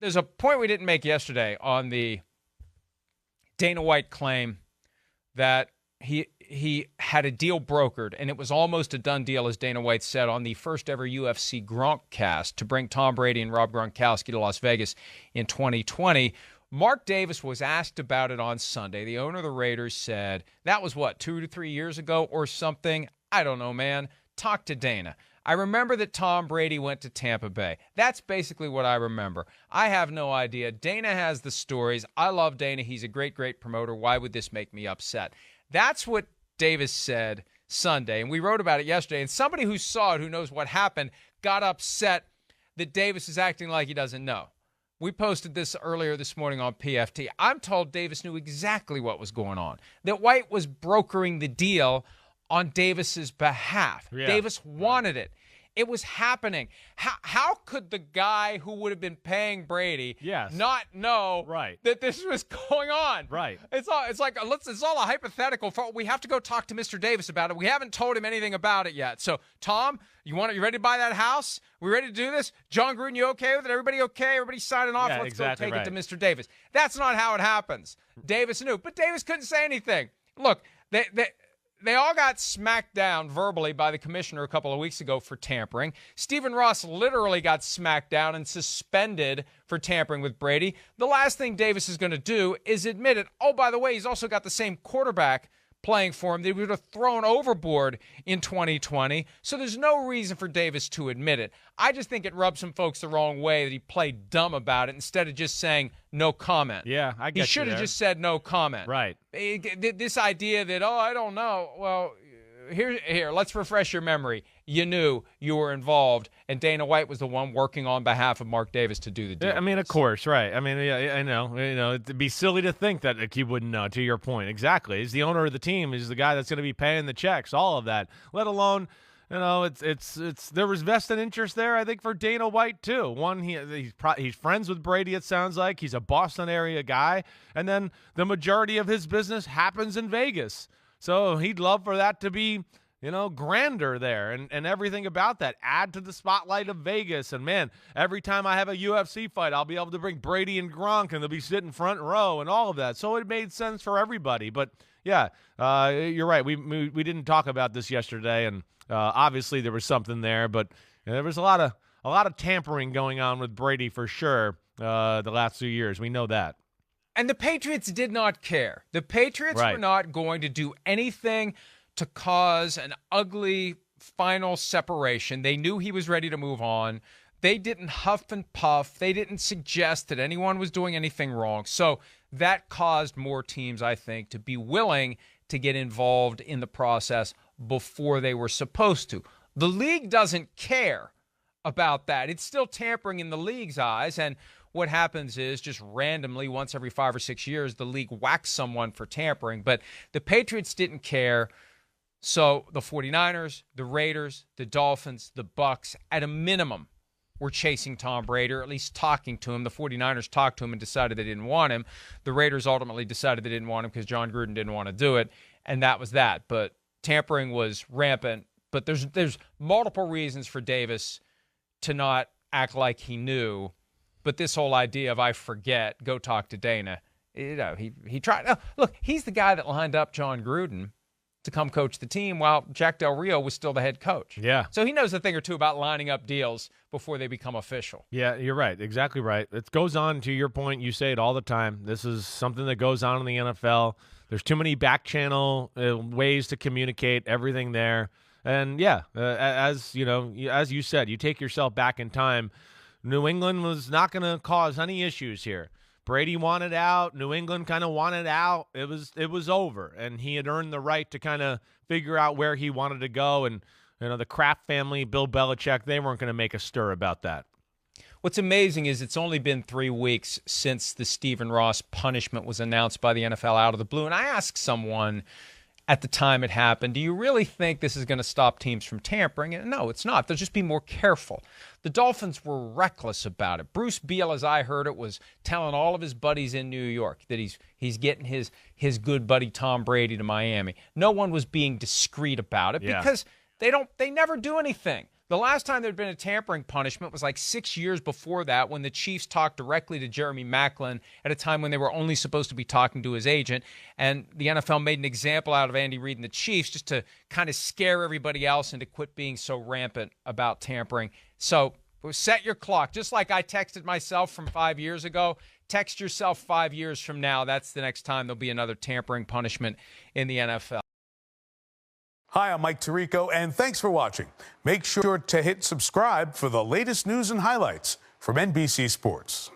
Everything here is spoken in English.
there's a point we didn't make yesterday on the Dana White claim that he had a deal brokered, and it was almost a done deal, as Dana White said, on the first ever UFC Gronkcast to bring Tom Brady and Rob Gronkowski to Las Vegas in 2020. Mark Davis was asked about it on Sunday. The owner of the Raiders said, that was 2 to 3 years ago or something? I don't know, man. Talk to Dana. I remember that Tom Brady went to Tampa Bay. That's basically what I remember. I have no idea. Dana has the stories. I love Dana. He's a great, great promoter. Why would this make me upset? That's what Davis said Sunday, and we wrote about it yesterday. And somebody who saw it, who knows what happened, got upset that Davis is acting like he doesn't know. We posted this earlier this morning on PFT. I'm told Davis knew exactly what was going on, that White was brokering the deal on Davis's behalf. Yeah. Davis wanted it. It was happening. How could the guy who would have been paying Brady not know that this was going on? Right. It's all a hypothetical. We have to go talk to Mr. Davis about it. We haven't told him anything about it yet. So, Tom, you ready to buy that house? We ready to do this? Jon Gruden, you okay with it? Everybody okay? Everybody signing off? Let's go take it to Mr. Davis. That's not how it happens. Davis knew, but Davis couldn't say anything. Look, they all got smacked down verbally by the commissioner a couple of weeks ago for tampering. Stephen Ross literally got smacked down and suspended for tampering with Brady. The last thing Davis is going to do is admit it. Oh, by the way, he's also got the same quarterback playing for him that he would have thrown overboard in 2020. So there's no reason for Davis to admit it. I just think it rubs some folks the wrong way that he played dumb about it instead of just saying no comment. Yeah, I get you. He should have just said no comment. Right. This idea that, I don't know. Well, here, let's refresh your memory. You knew you were involved, and Dana White was the one working on behalf of Mark Davis to do the deal. I mean, of course, right. I mean, yeah, I know. It'd be silly to think that he wouldn't know, to your point. Exactly. He's the owner of the team. He's the guy that's going to be paying the checks, all of that, let alone – it's there was vested interest there, I think, for Dana White too. One, he's friends with Brady. It sounds like he's a Boston area guy, and then the majority of his business happens in Vegas. So he'd love for that to be, grander there, and everything about that. Add to the spotlight of Vegas, and man, every time I have a UFC fight, I'll be able to bring Brady and Gronk, and they'll be sitting front row and all of that. So it made sense for everybody. But yeah, you're right. We didn't talk about this yesterday, and. Obviously, there was something there, but there was a lot of tampering going on with Brady for sure the last 2 years. We know that. And the Patriots did not care. The Patriots were not going to do anything to cause an ugly final separation. They knew he was ready to move on. They didn't huff and puff. They didn't suggest that anyone was doing anything wrong. So that caused more teams, I think, to be willing to get involved in the process before they were supposed to. The league doesn't care about that. It's still tampering in the league's eyes, and what happens is just randomly once every 5 or 6 years, the league whacks someone for tampering. But the Patriots didn't care, so the 49ers, the Raiders, the Dolphins, the Bucks, at a minimum, were chasing Tom Brady, or at least talking to him. The 49ers talked to him and decided they didn't want him. The Raiders ultimately decided they didn't want him because Jon Gruden didn't want to do it, and that was that. But tampering was rampant, but there's multiple reasons for Davis to not act like he knew. But this whole idea of I forget, go talk to Dana, he tried. Oh, look, he's the guy that lined up Jon Gruden to come coach the team while Jack Del Rio was still the head coach. Yeah. So he knows a thing or two about lining up deals before they become official. Yeah, you're right. Exactly right. It goes on, to your point, you say it all the time. This is something that goes on in the NFL. There's too many back channel ways to communicate everything there. And yeah, as you said, you take yourself back in time. New England was not going to cause any issues here. Brady wanted out. New England kind of wanted out. It was over, and he had earned the right to kind of figure out where he wanted to go. And the Kraft family, Bill Belichick, they weren't going to make a stir about that. What's amazing is it's only been 3 weeks since the Stephen Ross punishment was announced by the NFL out of the blue. And I asked someone at the time it happened, do you really think this is going to stop teams from tampering? And no, it's not. They'll just be more careful. The Dolphins were reckless about it. Bruce Beal, as I heard it, was telling all of his buddies in New York that he's getting his good buddy Tom Brady to Miami. No one was being discreet about it because they never do anything. The last time there'd been a tampering punishment was like 6 years before that, when the Chiefs talked directly to Jeremy Maclin at a time when they were only supposed to be talking to his agent. And the NFL made an example out of Andy Reid and the Chiefs just to kind of scare everybody else and to quit being so rampant about tampering. So set your clock. Just like I texted myself from 5 years ago, text yourself 5 years from now. That's the next time there'll be another tampering punishment in the NFL. Hi, I'm Mike Tirico, and thanks for watching. Make sure to hit subscribe for the latest news and highlights from NBC Sports.